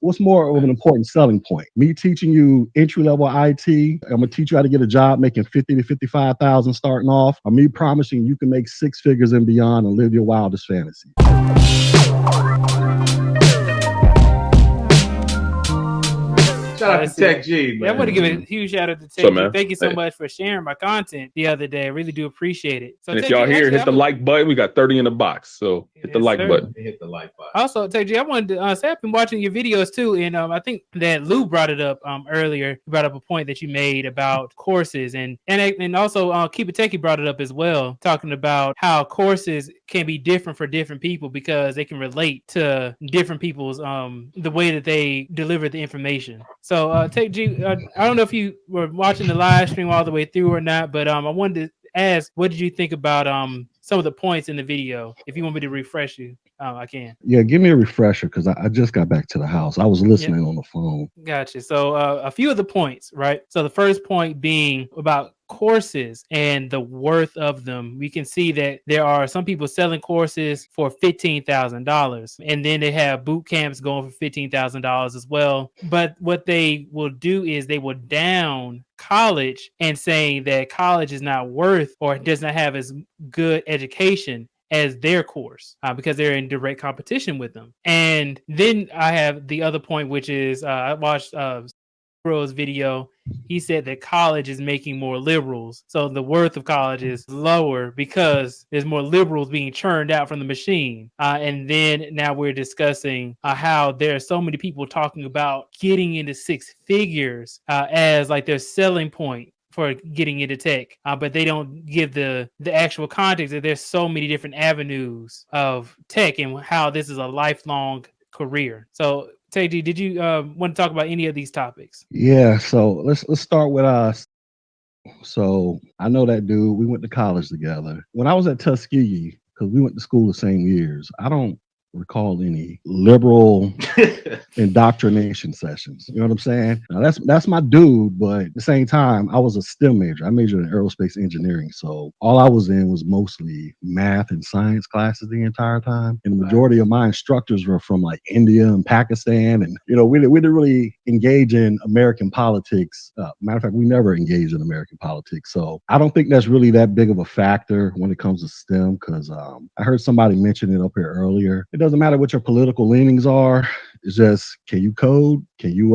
what's more of an important selling point? Me teaching you entry level IT, I'm gonna teach you how to get a job making 50 to 55,000 starting off, or me promising you can make six figures and beyond and live your wildest fantasy. Shout out to Tech G, man. I want to give a huge shout out to Tech G. Thank you so much for sharing my content the other day. I really do appreciate it. So and if y'all here, hit the like button. We got 30 in the box, so hit the like button. Hit the like button. Also, Tech G, I wanted to say I've been watching your videos too, and I think that Lou brought it up earlier. He brought up a point that you made about courses, and also Keep It Techie brought it up as well, talking about how courses can be different for different people because they can relate to different people's the way that they deliver the information. So, Tech G, I don't know if you were watching the live stream all the way through or not, but I wanted to ask, what did you think about some of the points in the video? If you want me to refresh you, I can. Yeah, give me a refresher because I just got back to the house. I was listening on the phone. Gotcha. So a few of the points, right? So the first point being about courses and the worth of them. We can see that there are some people selling courses for $15,000, and then they have boot camps going for $15,000 as well. But what they will do is they will down college and saying that college is not worth or does not have as good education as their course because they're in direct competition with them. And then I have the other point, which is I watched Bro's video. He said that college is making more liberals, so the worth of college is lower because there's more liberals being churned out from the machine. And then now we're discussing how there are so many people talking about getting into six figures as like their selling point for getting into tech, but they don't give the actual context that there's so many different avenues of tech and how this is a lifelong career. So Tech G, did you want to talk about any of these topics? Yeah, so let's start with us. So I know that dude. We went to college together. When I was at Tuskegee, because we went to school the same years, I don't recall any liberal indoctrination sessions. You know what I'm saying? Now that's my dude, but at the same time, I was a STEM major. I majored in aerospace engineering. So all I was in was mostly math and science classes the entire time. And the majority of my instructors were from like India and Pakistan. And, you know, we didn't really engage in American politics. Matter of fact, we never engaged in American politics. So I don't think that's really that big of a factor when it comes to STEM, because I heard somebody mention it up here earlier. It doesn't matter what your political leanings are. It's just, can you code? Can you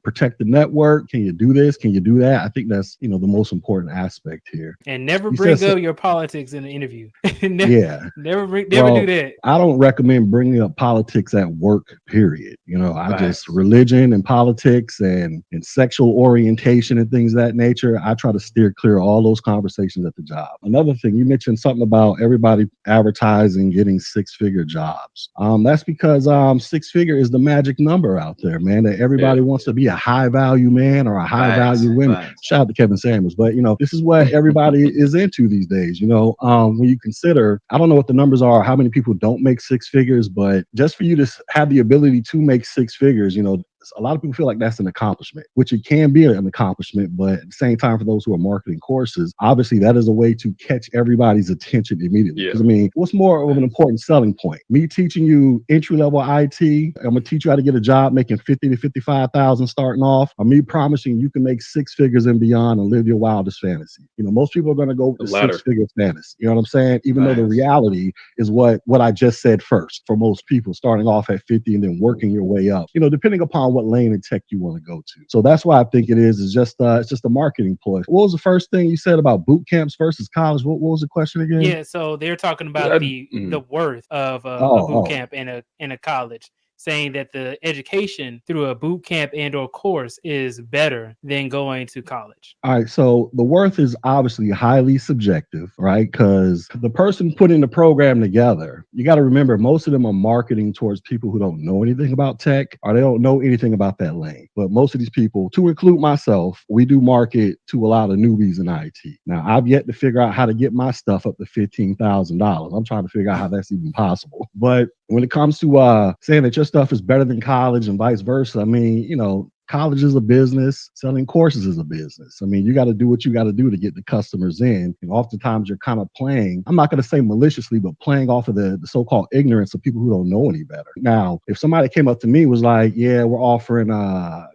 protect the network? Can you do this? Can you do that? I think that's, you know, the most important aspect here. And never bring up your politics in the interview. Never do that. I don't recommend bringing up politics at work, period. You know, I just religion and politics and sexual orientation and things of that nature. I try to steer clear of all those conversations at the job. Another thing, you mentioned something about everybody advertising getting six-figure jobs. That's because six-figure is the magic number out there, man, that everybody wants to be a high value man or a high value woman. Shout out to Kevin Samuels. But, you know, this is what everybody is into these days. You know, when you consider, I don't know what the numbers are, how many people don't make six figures, but just for you to have the ability to make six figures, you know, a lot of people feel like that's an accomplishment, which it can be an accomplishment, but at the same time, for those who are marketing courses, obviously that is a way to catch everybody's attention immediately. Because I mean, what's more of an important selling point? Me teaching you entry level IT, I'm gonna teach you how to get a job making 50 to 55,000 starting off, or me promising you can make six figures and beyond and live your wildest fantasy. You know, most people are gonna go with the six-figure fantasy. You know what I'm saying? Even though the reality is what I just said first for most people, starting off at 50 and then working your way up. You know, depending upon what lane in tech you want to go to. So that's why I think it's just a marketing ploy. What was the first thing you said about boot camps versus college? What was the question again? Yeah, so they're talking about the worth of a boot camp in a college, saying that the education through a boot camp and or course is better than going to college. All right, so the worth is obviously highly subjective, right? Because the person putting the program together, you got to remember, most of them are marketing towards people who don't know anything about tech or they don't know anything about that lane. But most of these people, to include myself, we do market to a lot of newbies in IT. Now, I've yet to figure out how to get my stuff up to $15,000. I'm trying to figure out how that's even possible. But when it comes to saying that your stuff is better than college and vice versa, I mean, you know, college is a business, selling courses is a business. I mean, you got to do what you got to do to get the customers in. And oftentimes you're kind of playing, I'm not going to say maliciously, but playing off of the so-called ignorance of people who don't know any better. Now, if somebody came up to me and was like, yeah, we're offering,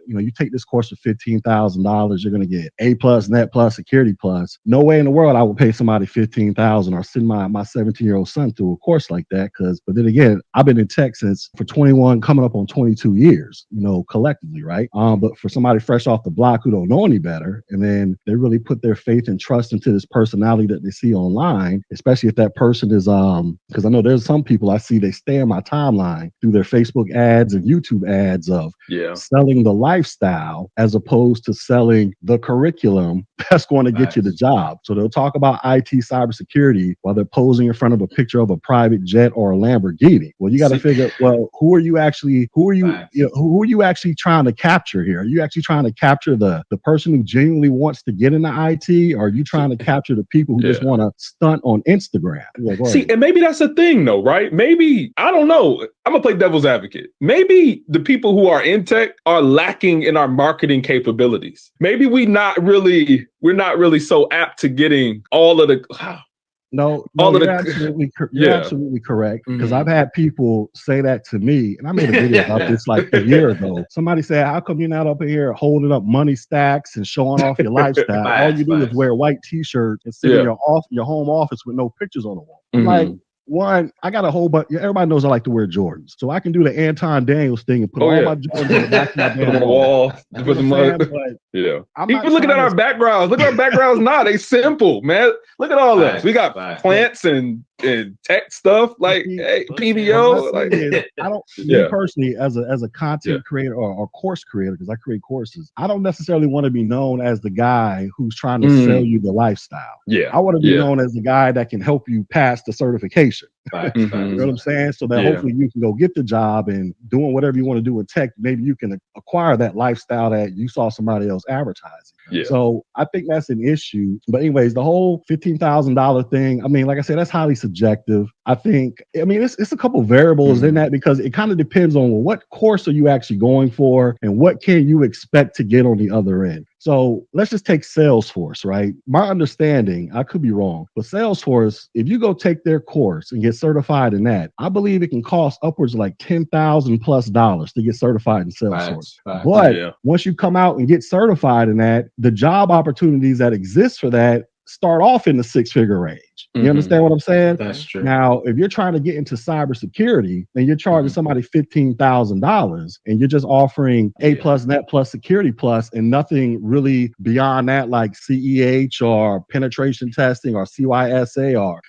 you take this course for $15,000, you're going to get A plus, Net plus, Security plus. No way in the world I would pay somebody $15,000 or send my 17-year-old son through a course like that. But then again, I've been in tech since for 21, coming up on 22 years, collectively, right? But for somebody fresh off the block who don't know any better, and then they really put their faith and trust into this personality that they see online, especially if that person is, because I know there's some people I see, they stay on my timeline through their Facebook ads and YouTube ads of selling the lifestyle as opposed to selling the curriculum that's going to get you the job. So they'll talk about IT cybersecurity while they're posing in front of a picture of a private jet or a Lamborghini. Well, you got to figure, who are you actually trying to capture here? Are you actually trying to capture the person who genuinely wants to get into IT? Or are you trying to capture the people who just want to stunt on Instagram? See, and maybe that's a thing though, right? Maybe, I don't know. I'm gonna play devil's advocate. Maybe the people who are in tech are lacking in our marketing capabilities. Maybe we're not really so apt to getting all of the you're absolutely correct. Because I've had people say that to me, and I made a video about this like a year ago. Somebody said, how come you're not up here holding up money stacks and showing off your lifestyle? All you do is wear a white t-shirt and sit in your home office with no pictures on the wall. Like, one, I got a whole bunch. Everybody knows I like to wear Jordans, so I can do the Anton Daniels thing and put all my Jordans in the back of my put them on the wall. Put them up. Even looking at our backgrounds. Look at our backgrounds now. They simple, man. Look at all this. We got plants and tech stuff like PBO. Like, I don't. Me personally, as a content creator or course creator, because I create courses, I don't necessarily want to be known as the guy who's trying to sell you the lifestyle. I want to be known as the guy that can help you pass the certification. You know what I'm saying? So that hopefully you can go get the job, and doing whatever you want to do in tech, maybe you can acquire that lifestyle that you saw somebody else advertising. So I think that's an issue. But anyways, the whole $15,000 thing, I mean, like I said, that's highly subjective. It's a couple variables in that, because it kind of depends on what course are you actually going for and what can you expect to get on the other end. So let's just take Salesforce, right? My understanding, I could be wrong, but Salesforce, if you go take their course and get certified in that, I believe it can cost upwards of like $10,000+ to get certified in Salesforce. But once you come out and get certified in that, the job opportunities that exist for that start off in the six-figure range. You understand what I'm saying? That's true. Now, if you're trying to get into cybersecurity and you're charging somebody $15,000 and you're just offering A plus, Net plus, Security plus, and nothing really beyond that, like CEH or penetration testing or CYSA or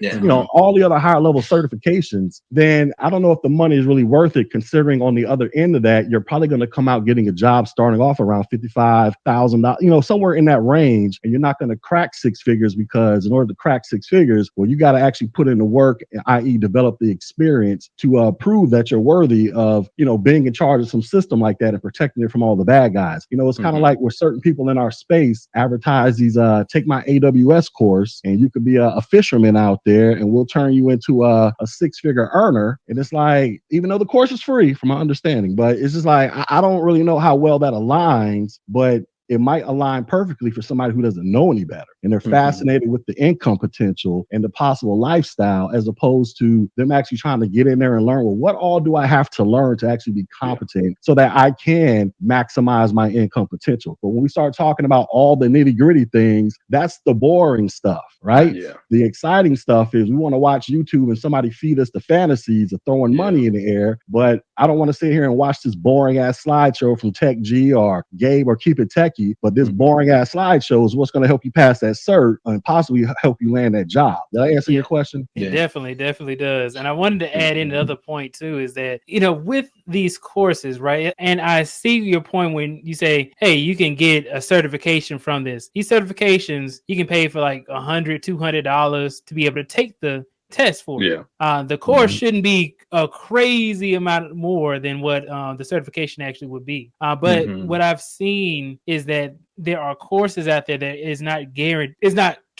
all the other higher level certifications, then I don't know if the money is really worth it, considering on the other end of that, you're probably going to come out getting a job starting off around $55,000, somewhere in that range, and you're not going to crack six figures, because in order to crack six figures, well, you got to actually put in the work, i.e. develop the experience to prove that you're worthy of, being in charge of some system like that and protecting it from all the bad guys. It's kind of like where certain people in our space advertise these, take my AWS course and you could be a fisherman out there and we'll turn you into a six-figure earner. And it's like, even though the course is free from my understanding, but it's just like, I don't really know how well that aligns, but it might align perfectly for somebody who doesn't know any better. And they're fascinated with the income potential and the possible lifestyle, as opposed to them actually trying to get in there and learn, well, what all do I have to learn to actually be competent so that I can maximize my income potential? But when we start talking about all the nitty gritty things, that's the boring stuff, right? The exciting stuff is we want to watch YouTube and somebody feed us the fantasies of throwing money in the air. But I don't want to sit here and watch this boring ass slideshow from Tech G or Gabe or Keep It Techie. But this boring ass slideshow is what's going to help you pass that cert and possibly help you land that job. Did I answer your question? It definitely does. And I wanted to add in another point too, is that, with these courses, right? And I see your point when you say, hey, you can get a certification from this. These certifications, you can pay for like $100, $200 to be able to take the test for it. The course shouldn't be a crazy amount more than what the certification actually would be. But what I've seen is that there are courses out there that is not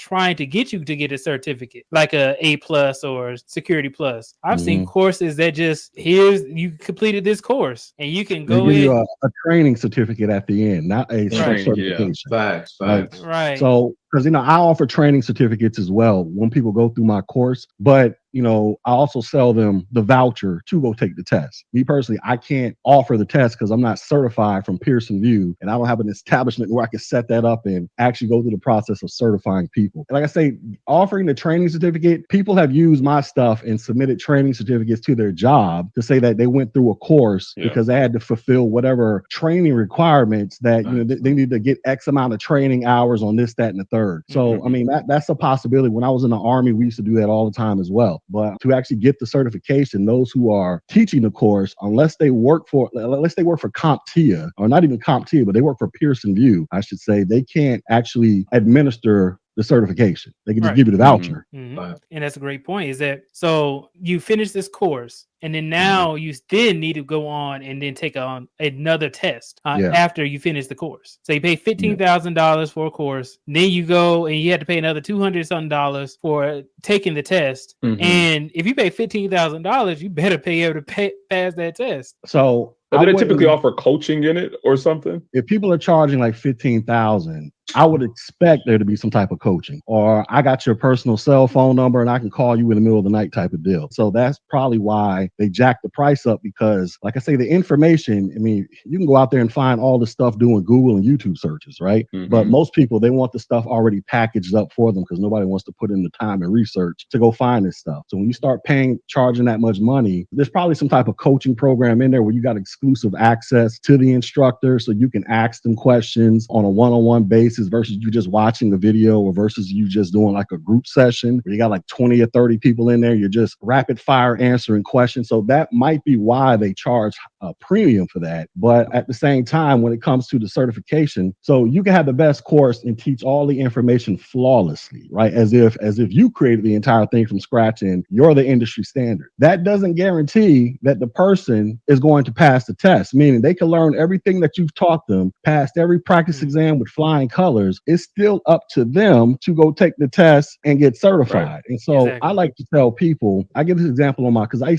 trying to get you to get a certificate, like a A+ or Security Plus. I've seen courses that just, here's, you completed this course and you can They go give in. you a training certificate at the end, not a certification. Facts. Right. So, because I offer training certificates as well when people go through my course, but I also sell them the voucher to go take the test. Me personally, I can't offer the test because I'm not certified from Pearson VUE, and I don't have an establishment where I can set that up and actually go through the process of certifying people. And like I say, offering the training certificate, people have used my stuff and submitted training certificates to their job to say that they went through a course because they had to fulfill whatever training requirements that they need to get X amount of training hours on this, that, and the third. So I mean, that's a possibility. When I was in the Army, we used to do that all the time as well. But to actually get the certification, those who are teaching the course, unless they work for CompTIA, or not even CompTIA, but they work for Pearson VUE, I should say, they can't actually administer the certification. They can just give you the voucher. And that's a great point, is that, so you finish this course and then now you then need to go on and then take on another test after you finish the course. So you pay $15,000 for a course, then you go and you have to pay another $200 something for taking the test. And if you pay $15,000, you better be able to pass that test. So do they typically offer coaching in it or something? If people are charging like $15,000, I would expect there to be some type of coaching, or I got your personal cell phone number and I can call you in the middle of the night type of deal. So that's probably why they jack the price up, because like I say, the information, I mean, you can go out there and find all the stuff doing Google and YouTube searches, right? But most people, they want the stuff already packaged up for them because nobody wants to put in the time and research to go find this stuff. So when you start charging that much money, there's probably some type of coaching program in there where you got exclusive access to the instructor so you can ask them questions on a one-on-one basis versus you just watching the video, or versus you just doing like a group session where you got like 20 or 30 people in there. You're just rapid fire answering questions. So that might be why they charge a premium for that. But at the same time, when it comes to the certification, so you can have the best course and teach all the information flawlessly, right? As if you created the entire thing from scratch and you're the industry standard. That doesn't guarantee that the person is going to pass the test, meaning they can learn everything that you've taught them, passed every practice exam with flying colors. It's still up to them to go take the test and get certified. Right. And so I like to tell people, I give this example on because I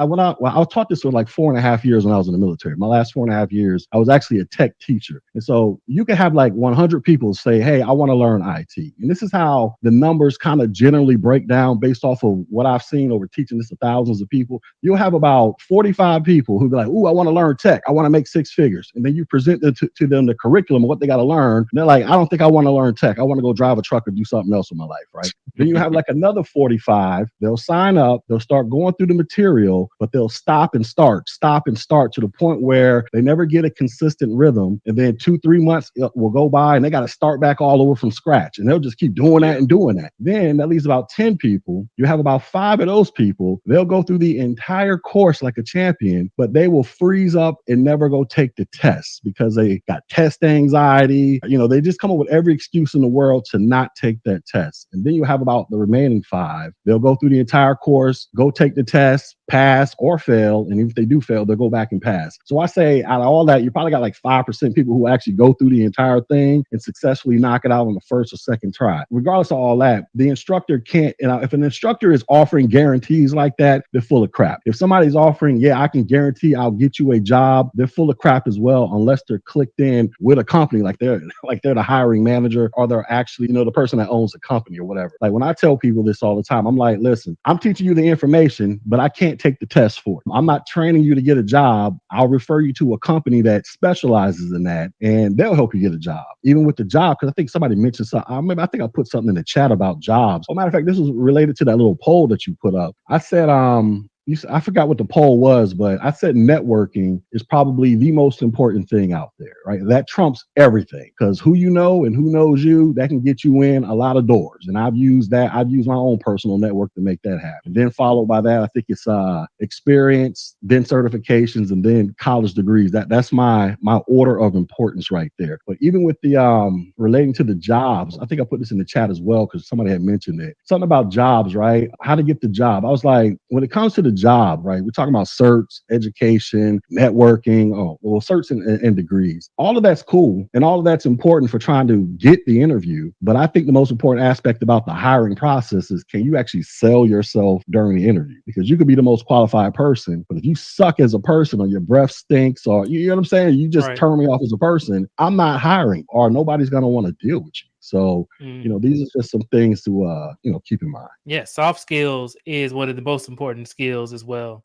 was taught this for like 4.5 years when I was in the military. My last 4.5 years, I was actually a tech teacher. And so you can have like 100 people say, hey, I want to learn IT. And this is how the numbers kind of generally break down based off of what I've seen over teaching this to thousands of people. You'll have about 45 people who be like, ooh, I want to learn tech. I want to make 6 figures. And then you present to them the curriculum of what they got to learn. And they're like, I don't think I want to learn tech. I want to go drive a truck or do something else with my life, right? Then you have like another 45. They'll sign up. They'll start going through the material, but they'll stop and start to the point where they never get a consistent rhythm. And then 2-3 months will go by and they got to start back all over from scratch. And they'll just keep doing that and doing that. Then that leaves about 10 people. You have about 5 of those people. They'll go through the entire course like a champion, but they will freeze up and never go take the test because they got test anxiety. They just come up with every excuse in the world to not take that test. And then you have about the remaining 5. They'll go through the entire course, go take the test, pass or fail. And if they do fail, they'll go back and pass. So I say out of all that, you probably got like 5% people who actually go through the entire thing and successfully knock it out on the first or second try. Regardless of all that, the instructor can't, if an instructor is offering guarantees like that, they're full of crap. If somebody's offering, I can guarantee I'll get you a job, they're full of crap as well, unless they're clicked in with a company, like they're the hiring manager, or they're actually, the person that owns the company or whatever. Like when I tell people this all the time, I'm like, listen, I'm teaching you the information, but I can't take the test for it. I'm not training you to get a job. I'll refer you to a company that specializes in that, and they'll help you get a job. Even with the job, because I think somebody mentioned something. I think I put something in the chat about jobs. As a matter of fact, this was related to that little poll that you put up. I said, I forgot what the poll was, but I said networking is probably the most important thing out there, right? That trumps everything, because who you know and who knows you, that can get you in a lot of doors. And I've used my own personal network to make that happen. And then followed by that, I think it's experience, then certifications, and then college degrees. That's my order of importance right there. But even with the relating to the jobs, I think I put this in the chat as well, because somebody had mentioned it. Something about jobs, right? How to get the job. I was like, when it comes to the job, right? We're talking about certs, education, networking, certs and degrees. All of that's cool and all of that's important for trying to get the interview. But I think the most important aspect about the hiring process is, can you actually sell yourself during the interview? Because you could be the most qualified person, but if you suck as a person or your breath stinks or you know what I'm saying, you just turn me off as a person, I'm not hiring or nobody's going to want to deal with you. So, these are just some things to, keep in mind. Yeah, soft skills is one of the most important skills as well.